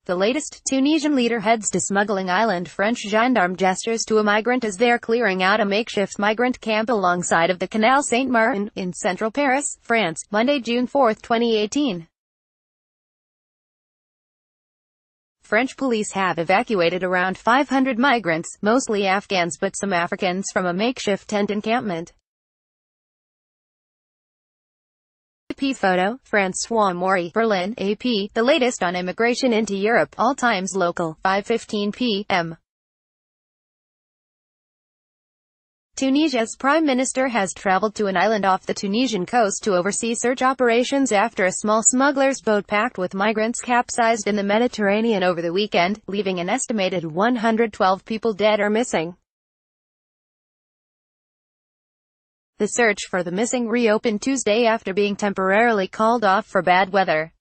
The latest Tunisian leader heads to smuggling island. French gendarme gestures to a migrant as they're clearing out a makeshift migrant camp alongside of the Canal Saint-Martin, in central Paris, France, Monday, June 4, 2018. French police have evacuated around 500 migrants, mostly Afghans but some Africans, from a makeshift tent encampment. AP photo, François Maury, Berlin, AP, the latest on immigration into Europe, all times local, 5:15 p.m. Tunisia's prime minister has traveled to an island off the Tunisian coast to oversee search operations after a small smuggler's boat packed with migrants capsized in the Mediterranean over the weekend, leaving an estimated 112 people dead or missing. The search for the missing reopened Tuesday after being temporarily called off for bad weather.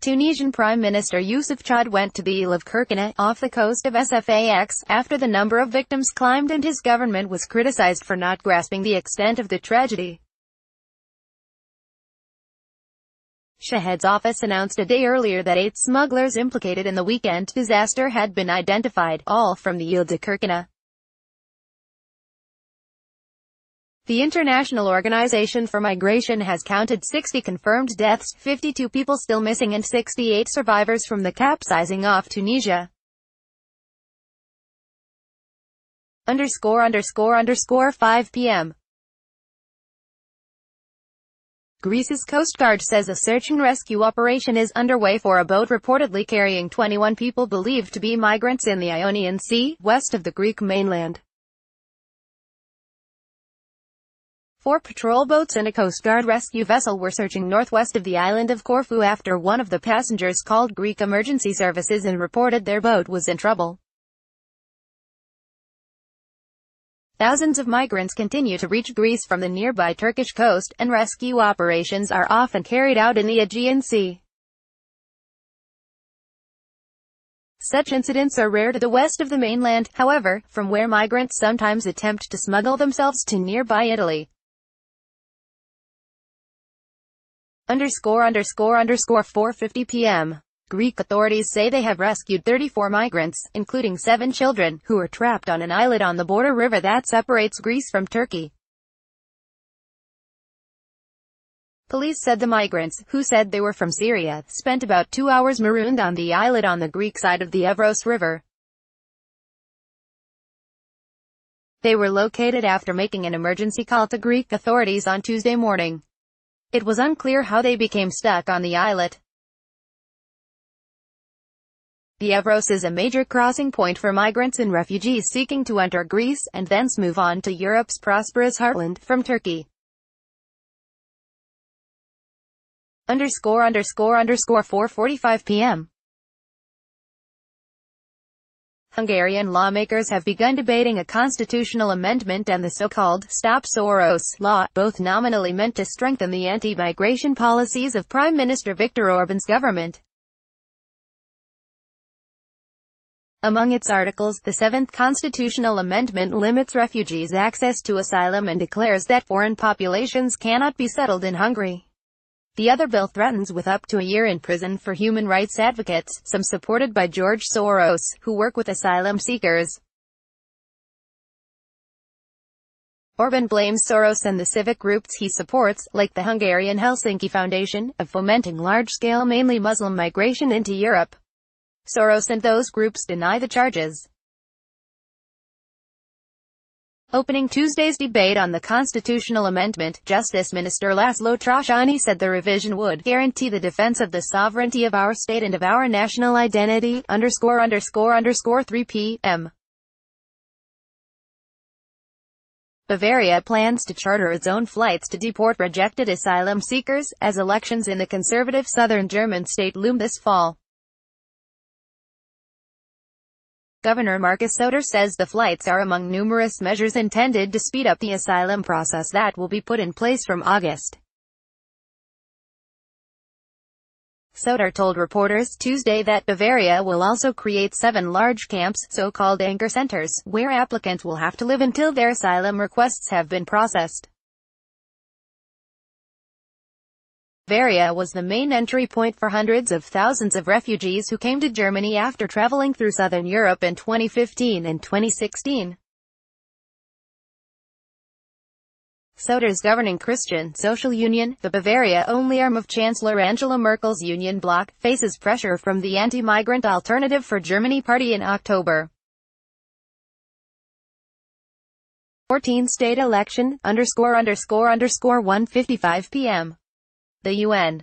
Tunisian Prime Minister Youssef Chad went to the Isle of Kerkennah, off the coast of Sfax, after the number of victims climbed and his government was criticized for not grasping the extent of the tragedy. Chad's office announced a day earlier that 8 smugglers implicated in the weekend disaster had been identified, all from the Île de Kerkennah. The International Organization for Migration has counted 60 confirmed deaths, 52 people still missing and 68 survivors from the capsizing off Tunisia. 5 p.m. Greece's Coast Guard says a search and rescue operation is underway for a boat reportedly carrying 21 people believed to be migrants in the Ionian Sea, west of the Greek mainland. 4 patrol boats and a Coast Guard rescue vessel were searching northwest of the island of Corfu after one of the passengers called Greek emergency services and reported their boat was in trouble. Thousands of migrants continue to reach Greece from the nearby Turkish coast, and rescue operations are often carried out in the Aegean Sea. Such incidents are rare to the west of the mainland, however, from where migrants sometimes attempt to smuggle themselves to nearby Italy. 4:50 p.m. Greek authorities say they have rescued 34 migrants, including 7 children, who are trapped on an islet on the border river that separates Greece from Turkey. Police said the migrants, who said they were from Syria, spent about 2 hours marooned on the islet on the Greek side of the Evros River. They were located after making an emergency call to Greek authorities on Tuesday morning. It was unclear how they became stuck on the islet. The Evros is a major crossing point for migrants and refugees seeking to enter Greece, and thence move on to Europe's prosperous heartland, from Turkey. 4:45 p.m. Hungarian lawmakers have begun debating a constitutional amendment and the so-called Stop Soros law, both nominally meant to strengthen the anti-migration policies of Prime Minister Viktor Orban's government. Among its articles, the 7th constitutional amendment limits refugees' access to asylum and declares that foreign populations cannot be settled in Hungary. The other bill threatens with up to a year in prison for human rights advocates, some supported by George Soros, who work with asylum seekers. Orban blames Soros and the civic groups he supports, like the Hungarian Helsinki Foundation, of fomenting large-scale mainly Muslim migration into Europe. Soros and those groups deny the charges. Opening Tuesday's debate on the constitutional amendment, Justice Minister Laszlo Trashani said the revision would guarantee the defense of the sovereignty of our state and of our national identity. 3 p.m. Bavaria plans to charter its own flights to deport rejected asylum seekers, as elections in the conservative southern German state loom this fall. Governor Markus Söder says the flights are among numerous measures intended to speed up the asylum process that will be put in place from August. Söder told reporters Tuesday that Bavaria will also create 7 large camps, so-called anchor centers, where applicants will have to live until their asylum requests have been processed. Bavaria was the main entry point for hundreds of thousands of refugees who came to Germany after traveling through southern Europe in 2015 and 2016. Soder's governing Christian Social Union, the Bavaria-only arm of Chancellor Angela Merkel's Union bloc, faces pressure from the anti-migrant Alternative for Germany party in October. 14 state election, ___1:55 p.m. The UN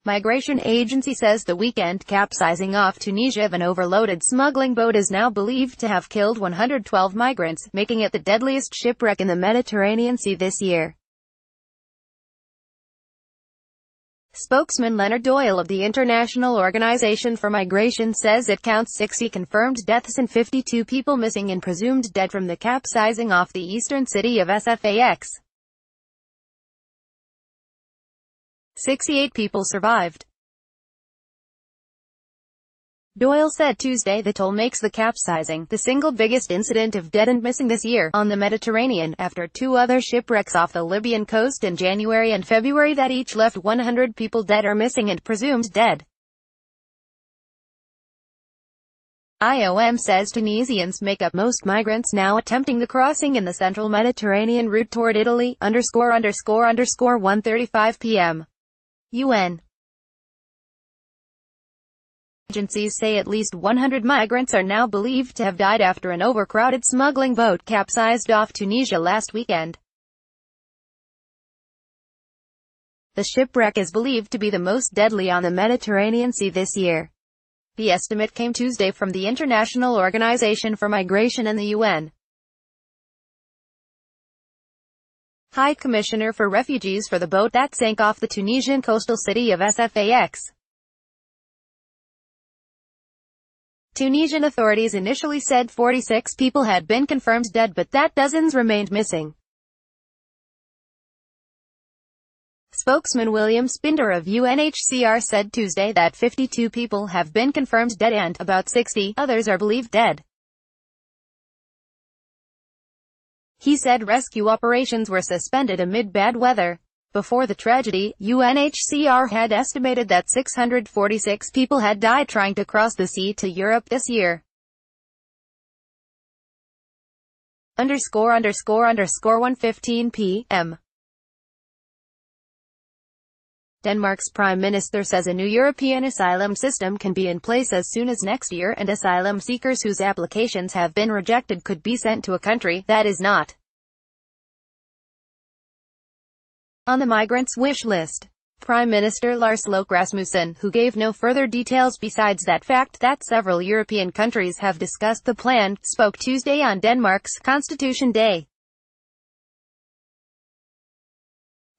Migration Agency says the weekend capsizing off Tunisia of an overloaded smuggling boat is now believed to have killed 112 migrants, making it the deadliest shipwreck in the Mediterranean Sea this year. Spokesman Leonard Doyle of the International Organization for Migration says it counts 60 confirmed deaths and 52 people missing and presumed dead from the capsizing off the eastern city of Sfax. 68 people survived. Doyle said Tuesday the toll makes the capsizing the single biggest incident of dead and missing this year on the Mediterranean, after two other shipwrecks off the Libyan coast in January and February that each left 100 people dead or missing and presumed dead. IOM says Tunisians make up most migrants now attempting the crossing in the central Mediterranean route toward Italy, ___1:35 p.m. UN agencies say at least 100 migrants are now believed to have died after an overcrowded smuggling boat capsized off Tunisia last weekend. The shipwreck is believed to be the most deadly on the Mediterranean Sea this year. The estimate came Tuesday from the International Organization for Migration and the UN. High Commissioner for Refugees for the boat that sank off the Tunisian coastal city of Sfax. Tunisian authorities initially said 46 people had been confirmed dead, but that dozens remained missing. Spokesman William Spinder of UNHCR said Tuesday that 52 people have been confirmed dead and about 60 others are believed dead. He said rescue operations were suspended amid bad weather. Before the tragedy, UNHCR had estimated that 646 people had died trying to cross the sea to Europe this year. ___1:15 p.m. Denmark's Prime Minister says a new European asylum system can be in place as soon as next year, and asylum seekers whose applications have been rejected could be sent to a country that is not on the migrants' wish list. Prime Minister Lars Løkke Rasmussen, who gave no further details besides that fact that several European countries have discussed the plan, spoke Tuesday on Denmark's Constitution Day.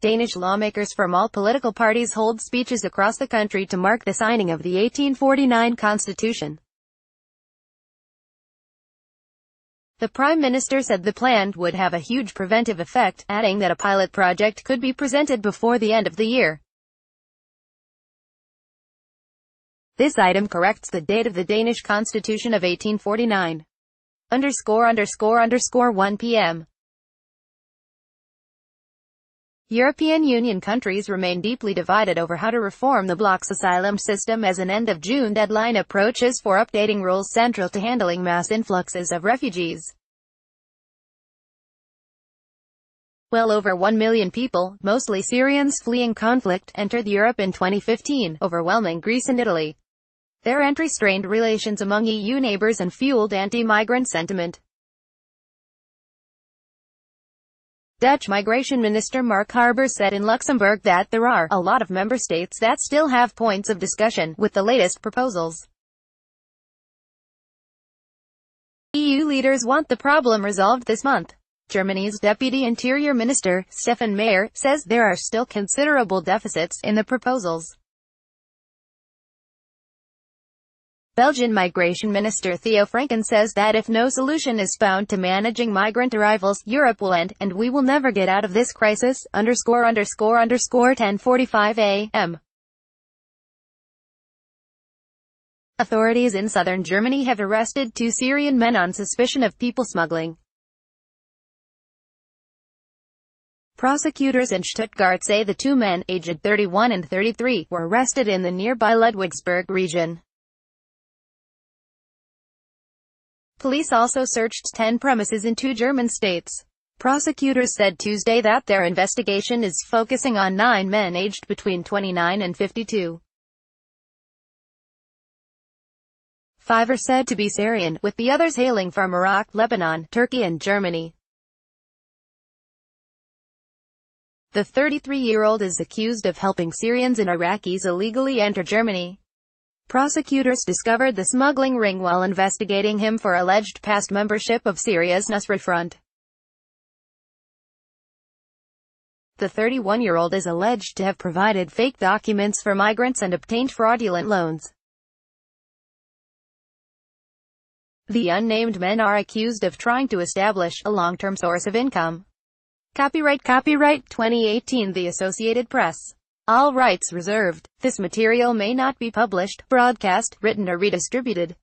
Danish lawmakers from all political parties hold speeches across the country to mark the signing of the 1849 Constitution. The Prime Minister said the plan would have a huge preventive effect, adding that a pilot project could be presented before the end of the year. This item corrects the date of the Danish Constitution of 1849. ___1 p.m. European Union countries remain deeply divided over how to reform the bloc's asylum system as an end-of-June deadline approaches for updating rules central to handling mass influxes of refugees. Well over 1 million people, mostly Syrians fleeing conflict, entered Europe in 2015, overwhelming Greece and Italy. Their entry strained relations among EU neighbors and fueled anti-migrant sentiment. Dutch Migration Minister Mark Harbers said in Luxembourg that there are a lot of member states that still have points of discussion with the latest proposals. EU leaders want the problem resolved this month. Germany's Deputy Interior Minister, Stefan Mayer, says there are still considerable deficits in the proposals. Belgian Migration Minister Theo Franken says that if no solution is found to managing migrant arrivals, Europe will end, and we will never get out of this crisis, ___10:45 a.m. Authorities in southern Germany have arrested 2 Syrian men on suspicion of people smuggling. Prosecutors in Stuttgart say the two men, aged 31 and 33, were arrested in the nearby Ludwigsburg region. Police also searched 10 premises in 2 German states. Prosecutors said Tuesday that their investigation is focusing on 9 men aged between 29 and 52. 5 are said to be Syrian, with the others hailing from Iraq, Lebanon, Turkey and Germany. The 33-year-old is accused of helping Syrians and Iraqis illegally enter Germany. Prosecutors discovered the smuggling ring while investigating him for alleged past membership of Syria's Nusra Front. The 31-year-old is alleged to have provided fake documents for migrants and obtained fraudulent loans. The unnamed men are accused of trying to establish a long-term source of income. Copyright 2018 The Associated Press. All rights reserved. This material may not be published, broadcast, written or redistributed.